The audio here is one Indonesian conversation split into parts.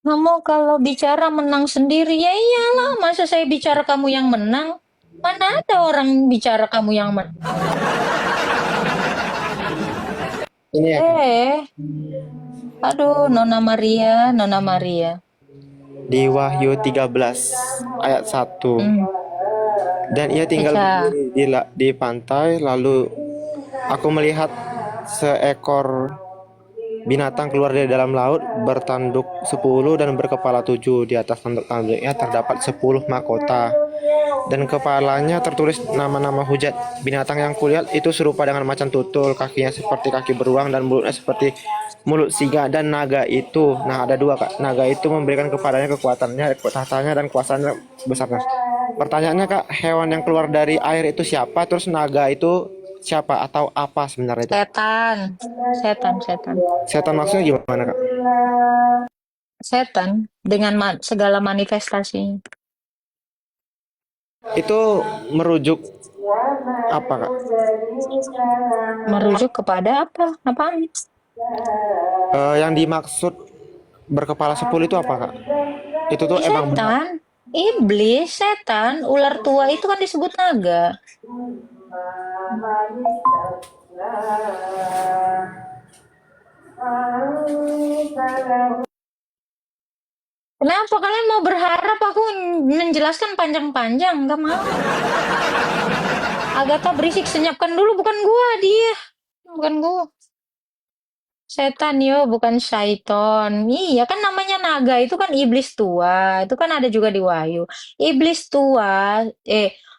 Kamu kalau bicara menang sendiri, ya iyalah. Masa saya bicara kamu yang menang? Mana ada orang bicara kamu yang menang? Ini ya Kak, Aduh, Nona Maria, Nona Maria. di Wahyu 13 ayat 1. Hmm, Dan ia tinggal baca. berdiri di pantai, lalu aku melihat seekor binatang keluar dari dalam laut, bertanduk 10 dan berkepala 7. Di atas tanduk-tanduknya terdapat 10 mahkota. Dan kepalanya tertulis nama-nama hujat. Binatang yang kulihat itu serupa dengan macan tutul, kakinya seperti kaki beruang dan mulutnya seperti mulut singa. Dan naga itu, nah ada dua Kak, naga itu memberikan kepadanya kekuatannya, tahtanya dan kuasanya besarnya. Pertanyaannya Kak, hewan yang keluar dari air itu siapa? Terus naga itu siapa atau apa sebenarnya itu? Setan, setan, setan. Setan maksudnya gimana Kak? Setan dengan segala manifestasinya. Itu merujuk apa Kak? Merujuk kepada apa? Apaan? Yang dimaksud berkepala 10 itu apa Kak? Itu tuh emang benar. Setan, iblis, setan, ular tua itu kan disebut naga. Kenapa kalian mau berharap aku menjelaskan panjang-panjang? Gak mau. Agatha berisik, senyapkan dulu. Bukan gua, dia. Bukan gua. Setan yo, bukan syaiton. Iya kan namanya naga itu kan iblis tua. Itu kan ada juga di Wahyu. Iblis tua,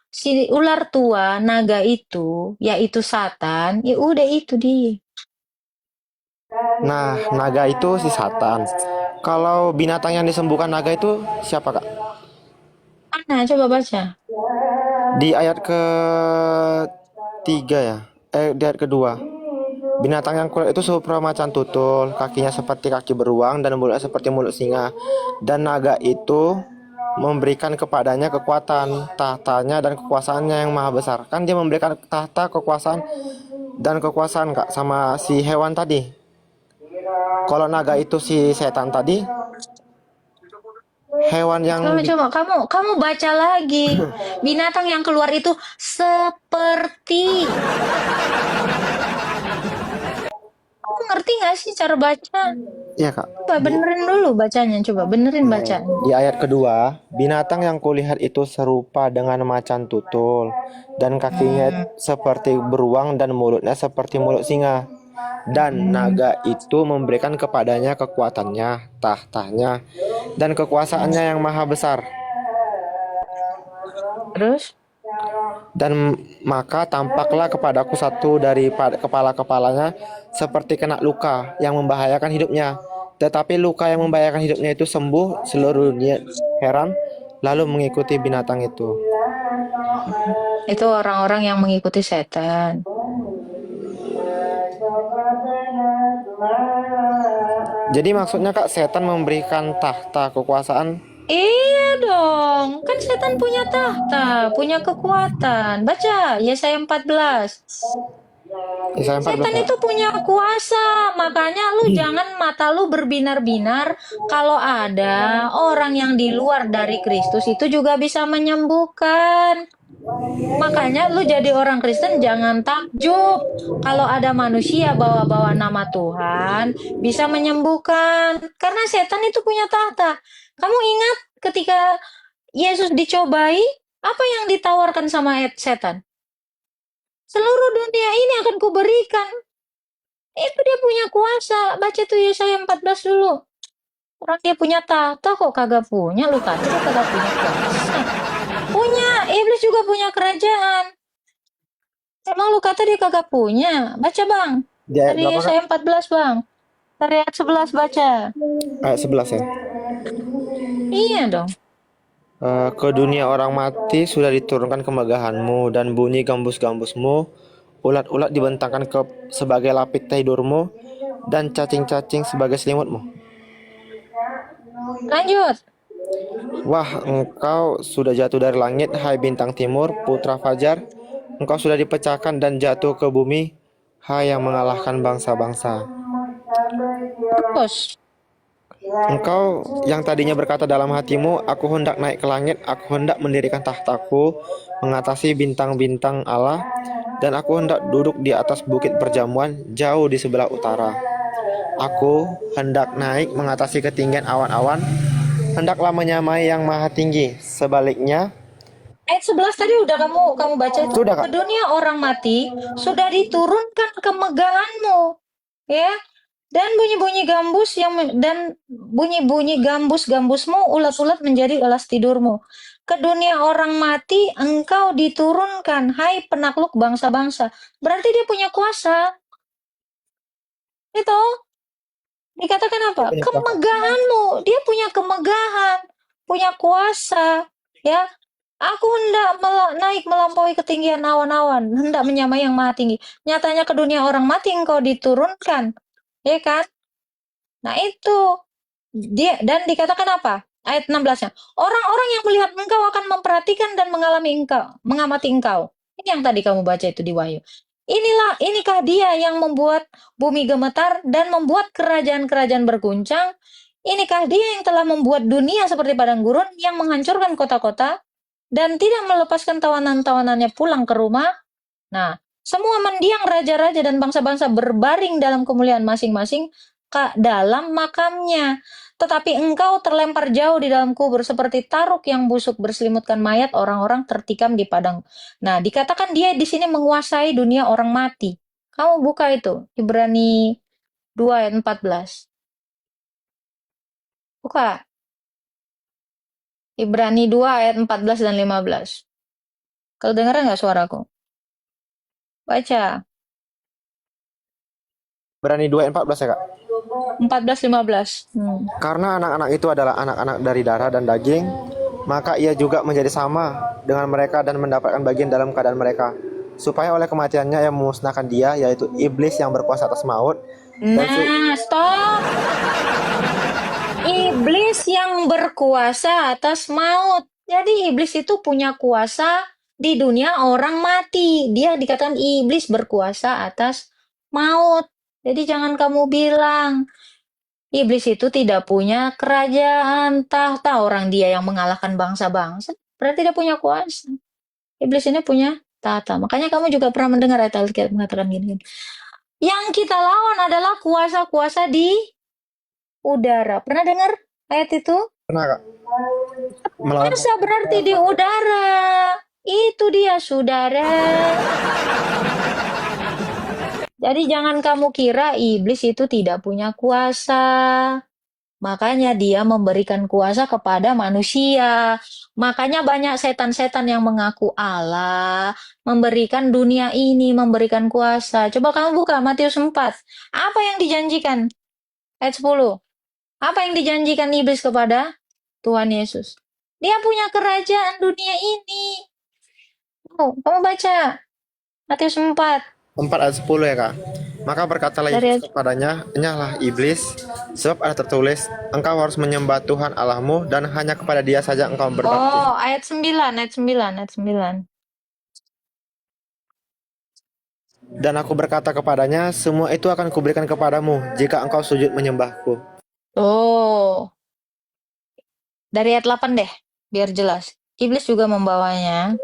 si ular tua, naga itu, yaitu Satan. Ya udah itu dia. Nah, naga itu si Satan. Kalau binatang yang disembuhkan naga itu siapa Kak? Mana? Coba baca. Di ayat ketiga ya, di ayat kedua. Binatang yang kulit itu serupa macan tutul, kakinya seperti kaki beruang dan mulutnya seperti mulut singa. Dan naga itu memberikan kepadanya kekuatan, tahtanya dan kekuasaannya yang maha besar. Kan dia memberikan tahta, kekuasaan dan kekuasaan Kak sama si hewan tadi. Kalau naga itu si setan tadi, hewan yang Coba, coba kamu baca lagi. Binatang yang keluar itu seperti. Kamu ngerti nggak sih cara baca? ya Kak. Coba benerin dulu bacanya. Coba benerin Nah, bacanya. di ayat kedua, binatang yang kulihat itu serupa dengan macan tutul, dan kakinya Hmm. seperti beruang dan mulutnya seperti mulut singa. Dan naga itu memberikan kepadanya kekuatannya, tahtanya, dan kekuasaannya yang maha besar. Terus? Dan maka tampaklah kepadaku satu dari kepala-kepalanya seperti kena luka yang membahayakan hidupnya. Tetapi luka yang membahayakan hidupnya itu sembuh, seluruh dunia heran lalu mengikuti binatang itu. Itu orang-orang yang mengikuti setan. Jadi maksudnya Kak, setan memberikan tahta kekuasaan. Iya dong, kan setan punya tahta, punya kekuatan. Baca Yesaya 14. Isaya 14 Setan ya. itu punya kuasa, makanya lu jangan mata lu berbinar-binar kalau ada orang yang di luar dari Kristus itu juga bisa menyembuhkan. Makanya lu jadi orang Kristen jangan takjub kalau ada manusia bawa-bawa nama Tuhan bisa menyembuhkan. Karena setan itu punya tahta. Kamu ingat ketika Yesus dicobai, apa yang ditawarkan sama setan? Seluruh dunia ini akan kuberikan. Itu dia punya kuasa. Baca tuh Yesaya 14 dulu. Orang dia punya tahta kok kagak punya. Lu kata dia kagak punya kuasa. Punya. Iblis juga punya kerajaan. Emang lu kata dia kagak punya? Baca bang. Di ayat Dari berapa Kak? saya 14 bang. Dari ayat 11 baca. Ayat 11 ya. Iya dong. Ke dunia orang mati sudah diturunkan kemegahanmu, dan bunyi gambus-gambusmu, ulat-ulat dibentangkan sebagai lapik tidurmu, dan cacing-cacing sebagai selimutmu. Lanjut. Wah, engkau sudah jatuh dari langit, hai bintang timur, putra fajar. Engkau sudah dipecahkan dan jatuh ke bumi, hai yang mengalahkan bangsa-bangsa. Terus. Engkau yang tadinya berkata dalam hatimu, aku hendak naik ke langit, aku hendak mendirikan tahtaku, mengatasi bintang-bintang Allah, dan aku hendak duduk di atas bukit perjamuan jauh di sebelah utara. Aku hendak naik mengatasi ketinggian awan-awan, hendaklah menyamai yang maha tinggi. Sebaliknya, Ayat 11 tadi udah kamu baca itu. sudah Ke kak, dunia orang mati sudah diturunkan kemegahanmu. Ya. Dan bunyi-bunyi gambus-gambusmu ulat-ulat menjadi ulas tidurmu. Ke dunia orang mati engkau diturunkan, hai penakluk bangsa-bangsa. Berarti dia punya kuasa. Itu dikatakan apa? punya kuasa. Kemegahanmu. Dia punya kemegahan, punya kuasa. Ya, aku hendak naik melampaui ketinggian awan-awan, hendak menyamai yang maha tinggi. Nyatanya ke dunia orang mati engkau diturunkan. Ya kan? Nah itu. Dia dan dikatakan apa? Ayat 16-nya. Orang-orang yang melihat engkau akan memperhatikan dan mengamati engkau. Ini yang tadi kamu baca itu di Wahyu. Inikah dia yang membuat bumi gemetar dan membuat kerajaan-kerajaan berguncang? Inikah dia yang telah membuat dunia seperti padang gurun yang menghancurkan kota-kota dan tidak melepaskan tawanan-tawanannya pulang ke rumah? Nah, semua mendiang raja-raja dan bangsa-bangsa berbaring dalam kemuliaan masing-masing dalam makamnya. Tetapi engkau terlempar jauh di dalam kubur seperti taruk yang busuk berselimutkan mayat orang-orang tertikam di padang. Nah, dikatakan dia di sini menguasai dunia orang mati. Kamu buka itu, Ibrani 2 ayat 14. Buka. Ibrani 2 ayat 14 dan 15. Kalau dengeran nggak suaraku? Baca. Berani 2 ayat 14 ya kak. 14, 15. Karena anak-anak itu adalah anak-anak dari darah dan daging, maka ia juga menjadi sama dengan mereka dan mendapatkan bagian dalam keadaan mereka, supaya oleh kematiannya ia memusnahkan dia, yaitu iblis yang berkuasa atas maut, dan Nah, stop. Iblis yang berkuasa atas maut. Jadi iblis itu punya kuasa di dunia orang mati. Dia dikatakan iblis berkuasa atas maut. Jadi jangan kamu bilang iblis itu tidak punya kerajaan tahta, orang dia yang mengalahkan bangsa-bangsa. Berarti dia punya kuasa. Iblis ini punya tahta. Makanya kamu juga pernah mendengar ayat Alkitab mengatakan gini. Yang kita lawan adalah kuasa-kuasa di udara. Pernah dengar ayat itu? pernah kak melawan. Kuasa berarti di udara. Itu dia, saudara. Jadi jangan kamu kira iblis itu tidak punya kuasa. Makanya dia memberikan kuasa kepada manusia. Makanya banyak setan-setan yang mengaku Allah, memberikan dunia ini, memberikan kuasa. Coba kamu buka Matius 4. Apa yang dijanjikan? Ayat 10. Apa yang dijanjikan iblis kepada Tuhan Yesus? Dia punya kerajaan dunia ini. Oh, kamu baca Matius 4. 4 ayat 10 ya kak. Maka berkatalah Dari Yesus kepadanya, enyahlah iblis, sebab ada tertulis, engkau harus menyembah Tuhan Allahmu dan hanya kepada dia saja engkau berbakti. Oh, ayat 9, ayat 9, ayat 9. Dan aku berkata kepadanya, semua itu akan kuberikan kepadamu jika engkau sujud menyembahku. Oh, dari ayat 8 deh, biar jelas. Iblis juga membawanya.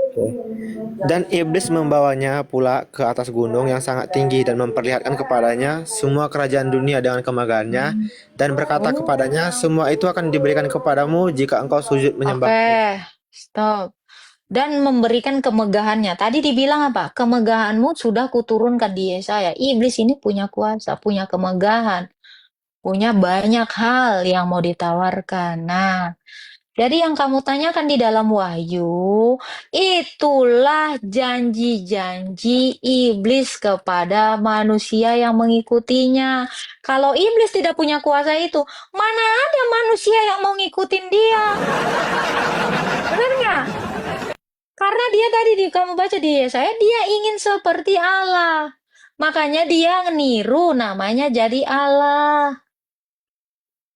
Dan iblis membawanya pula ke atas gunung yang sangat tinggi dan memperlihatkan kepadanya semua kerajaan dunia dengan kemegahannya, dan berkata kepadanya, semua itu akan diberikan kepadamu jika engkau sujud menyembahku. Oke, stop. Dan memberikan kemegahannya. Tadi dibilang apa? Kemegahanmu sudah kuturunkan di Yesaya. Iblis ini punya kuasa, punya kemegahan, punya banyak hal yang mau ditawarkan. Nah, jadi yang kamu tanyakan di dalam Wahyu, itulah janji-janji iblis kepada manusia yang mengikutinya. Kalau iblis tidak punya kuasa itu, mana ada manusia yang mau ngikutin dia? Benar nggak? Karena dia tadi kamu baca di Yesaya, dia ingin seperti Allah. Makanya dia niru namanya jadi Allah.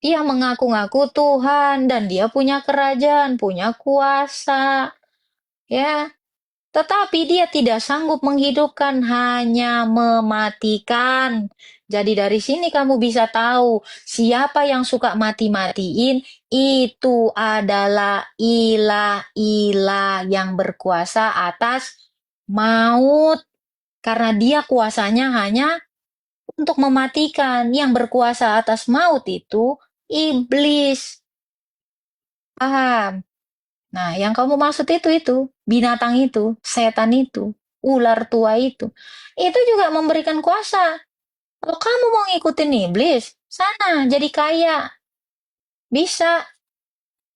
Dia mengaku-ngaku Tuhan dan dia punya kerajaan, punya kuasa. Ya, Tetapi dia tidak sanggup menghidupkan, hanya mematikan. Jadi dari sini kamu bisa tahu siapa yang suka mati-matiin itu adalah ilah-ilah yang berkuasa atas maut. Karena dia kuasanya hanya untuk mematikan. Yang berkuasa atas maut itu iblis. Paham? Nah, yang kamu maksud itu, binatang itu, setan itu, ular tua itu juga memberikan kuasa. Kalau kamu mau ngikutin iblis, sana jadi kaya, bisa,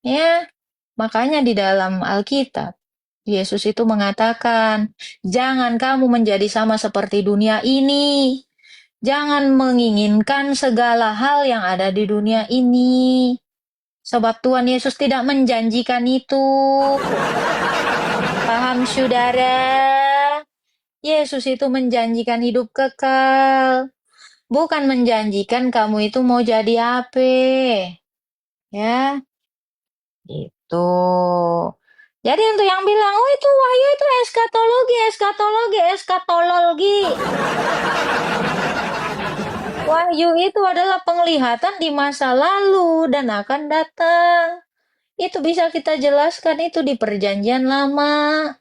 ya. Makanya di dalam Alkitab, Yesus itu mengatakan, jangan kamu menjadi sama seperti dunia ini. Jangan menginginkan segala hal yang ada di dunia ini. Sebab Tuhan Yesus tidak menjanjikan itu. Paham, saudara? Yesus itu menjanjikan hidup kekal. Bukan menjanjikan kamu itu mau jadi apa. Ya, itu. Jadi untuk yang bilang, oh itu wahyu itu eskatologi, eskatologi, eskatologi. Wahyu itu adalah penglihatan di masa lalu dan akan datang. Itu bisa kita jelaskan itu di perjanjian lama.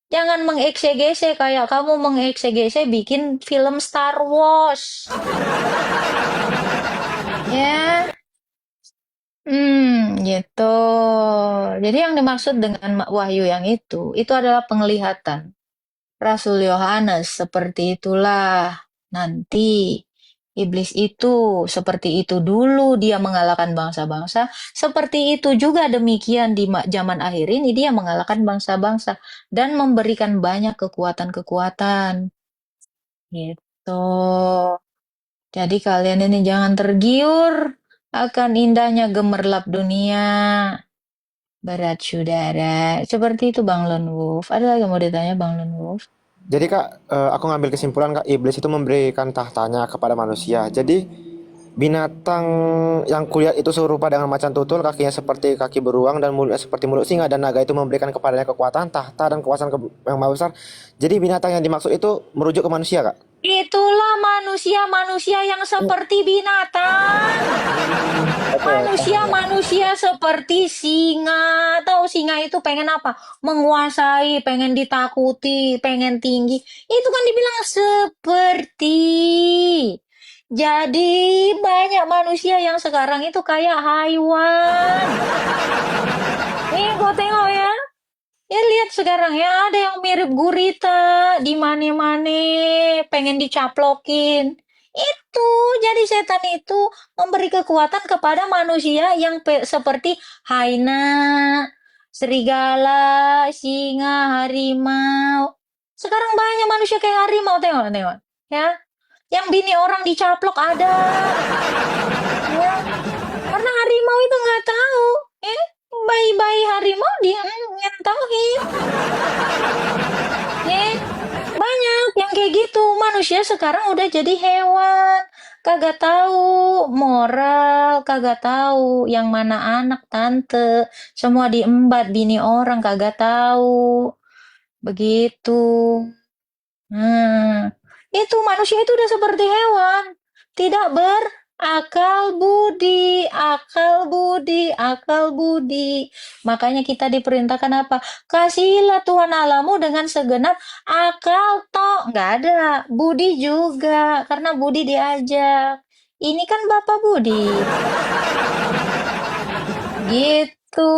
Jangan mengeksegese kayak kamu mengeksegese bikin film Star Wars. Ya, gitu. Jadi yang dimaksud dengan wahyu yang itu adalah penglihatan. Rasul Yohanes seperti itulah nanti. Iblis itu seperti itu dulu dia mengalahkan bangsa-bangsa, seperti itu juga demikian di zaman akhir ini dia mengalahkan bangsa-bangsa dan memberikan banyak kekuatan-kekuatan. Gitu. Jadi kalian ini jangan tergiur akan indahnya gemerlap dunia. Berat saudara. Seperti itu Bang Lone Wolf. Ada lagi yang mau ditanya Bang Lone Wolf? Jadi Kak, aku ngambil kesimpulan Kak, iblis itu memberikan tahtanya kepada manusia. Jadi binatang yang kulihat itu serupa dengan macan tutul, kakinya seperti kaki beruang dan mulutnya seperti mulut singa, dan naga itu memberikan kepadanya kekuatan, tahta dan kekuasaan yang maha besar. Jadi binatang yang dimaksud itu merujuk ke manusia Kak. Itulah manusia-manusia yang seperti binatang. Manusia-manusia seperti singa. Tahu singa itu pengen apa? Menguasai, pengen ditakuti, pengen tinggi. Itu kan dibilang seperti. Jadi banyak manusia yang sekarang itu kayak hewan. Nih, kau tengok ya. Ya lihat sekarang ya, ada yang mirip gurita di mana-mana, pengen dicaplokin. Itu, jadi setan itu memberi kekuatan kepada manusia yang seperti hyena, serigala, singa, harimau. Sekarang banyak manusia kayak harimau, tengok. Ya, yang bini orang dicaplok ada. Ya, karena harimau itu nggak tahu. Bayi-bayi harimau dia nyentuhin. Banyak yang kayak gitu. Manusia sekarang udah jadi hewan. Kagak tahu moral, kagak tahu yang mana anak tante. Semua diembat bini orang kagak tahu. Begitu. Nah, itu manusia itu udah seperti hewan. Tidak berakal budi, akal budi, akal budi. Makanya kita diperintahkan apa? Kasihilah Tuhan Allahmu dengan segenap akal toh. Nggak ada. Budi juga. Karena budi diajak. Ini kan Bapak Budi. Gitu.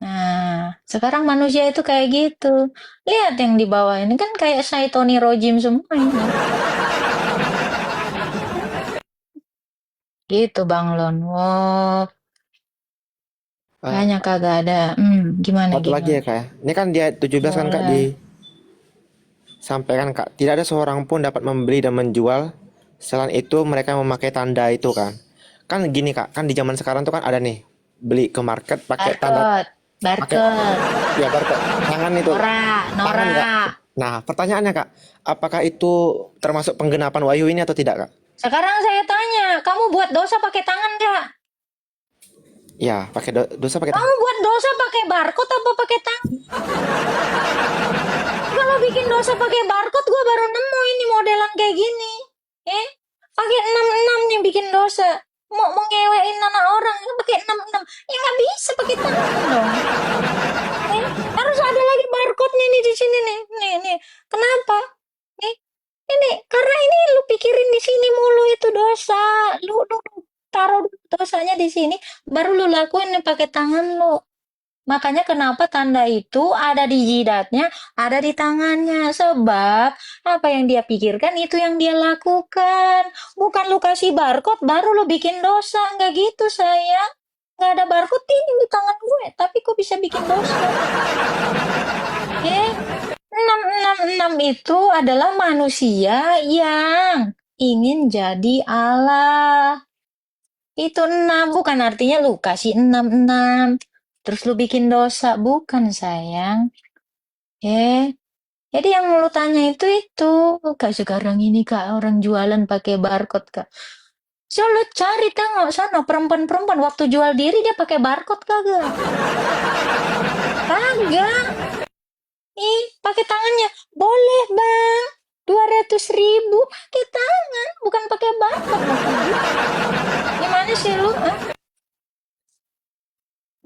Nah, sekarang manusia itu kayak gitu. Lihat yang di bawah ini kan kayak Saitoni Rojim semua ini. Gitu Bang Lone Wolf. Kayaknya kagak ada. Gimana Satu lagi ya Kak ya. Ini kan di ayat 17 kan Kak Boleh. disampaikan Kak, tidak ada seorang pun dapat membeli dan menjual. Selain itu mereka memakai tanda itu kan. Kan gini Kak, kan di zaman sekarang tuh kan ada nih beli ke market pakai tanda Barcode. ya barcode tangan itu. Tangan Kak. Nora. Nah, pertanyaannya Kak, apakah itu termasuk penggenapan wahyu ini atau tidak Kak? Sekarang saya tanya, kamu buat dosa pakai tangan nggak? Ya, pakai dosa pakai Kamu tangan. buat dosa pakai barcode apa pakai tangan? Kalau bikin dosa pakai barcode, gue baru nemu ini modelan kayak gini. Pakai 66 nya bikin dosa. Mau ngelewain anak orang, pakai 66. Ya nggak bisa pakai tangan dong. Harus ada lagi barcode-nya nih di sini nih. Nih. Kenapa? Nih, ini karena ini lu pikirin di sini mulu itu dosa. Lu taruh dosanya di sini, baru lu lakuin nih pakai tangan lu. Makanya kenapa tanda itu ada di jidatnya, ada di tangannya. Sebab apa yang dia pikirkan itu yang dia lakukan. Bukan lu kasih barcode baru lu bikin dosa. Nggak gitu sayang. Nggak ada barcode ini di tangan gue. Tapi kok bisa bikin dosa? Eh, 666 itu adalah manusia yang ingin jadi Allah. Itu 6 bukan artinya lu kasih 66. Terus lu bikin dosa. Bukan sayang. Jadi yang lu tanya itu. Kak sekarang ini kak orang jualan pakai barcode kak. So lu cari tengok sana perempuan-perempuan waktu jual diri dia pakai barcode kagak? Kagak. Pakai tangannya. Boleh bang. 200.000 pakai tangan, bukan pakai barcode. Gimana sih lu?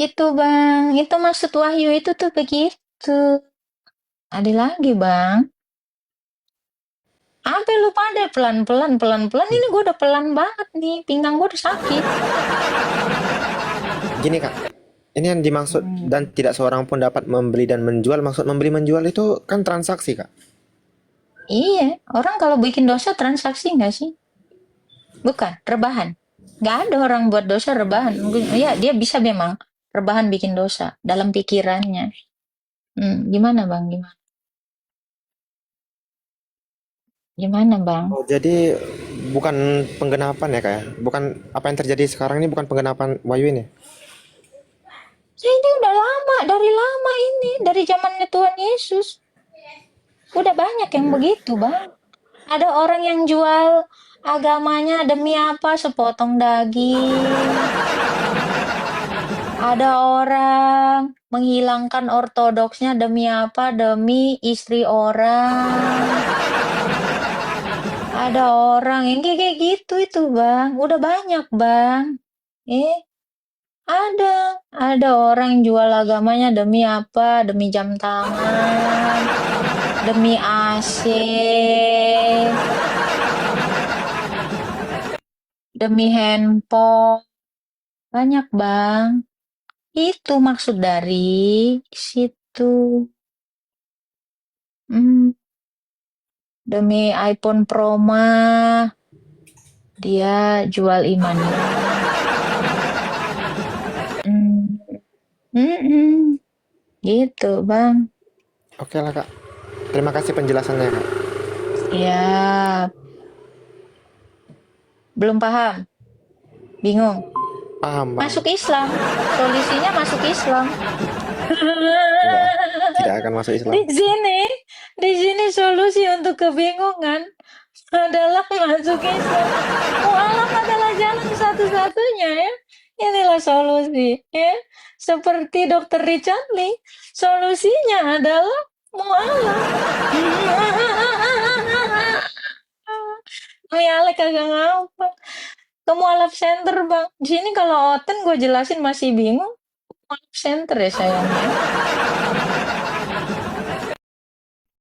Itu bang, itu maksud wahyu itu tuh begitu. Ada lagi bang. Apa lu pada pelan-pelan ini gue udah pelan banget nih, pinggang gue udah sakit. Gini kak, ini yang dimaksud dan tidak seorang pun dapat membeli dan menjual. Maksud membeli menjual itu kan transaksi kak. Iya, orang kalau bikin dosa transaksi nggak sih? Bukan, rebahan. Nggak ada orang buat dosa rebahan. Mungkin, ya dia bisa memang rebahan bikin dosa dalam pikirannya. Gimana bang? Gimana bang? Oh, jadi bukan penggenapan ya kak ya? Bukan apa yang terjadi sekarang ini bukan penggenapan Wahyu ini. Ya ini udah lama, dari lama ini, dari zamannya Tuhan Yesus. Udah banyak yang begitu, Bang. Ada orang yang jual agamanya demi apa? Sepotong daging. Ada orang menghilangkan ortodoksnya demi apa? Demi istri orang. Ada orang yang kayak gitu itu, Bang. Udah banyak, Bang. Ada orang yang jual agamanya demi apa? Demi jam tangan, demi AC, demi handphone. Banyak, Bang. Itu maksud dari situ. Hmm, demi iPhone Pro mah dia jual imannya. Hmm, mm-mm. Gitu, Bang. Oke lah kak. Terima kasih penjelasannya kak. Ya, belum paham, bingung. Paham paham. Masuk Islam. Solusinya masuk Islam. Enggak, tidak akan masuk Islam. Di sini solusi untuk kebingungan adalah masuk Islam. Mualaf adalah jalan satu-satunya ya. Inilah solusi ya. Seperti Dr. Richard Lee, solusinya adalah mualaf. Mualaf kagak ngapa. Ke mualaf center bang. Di sini kalau Oten gue jelasin masih bingung. Mualaf center ya sayangnya.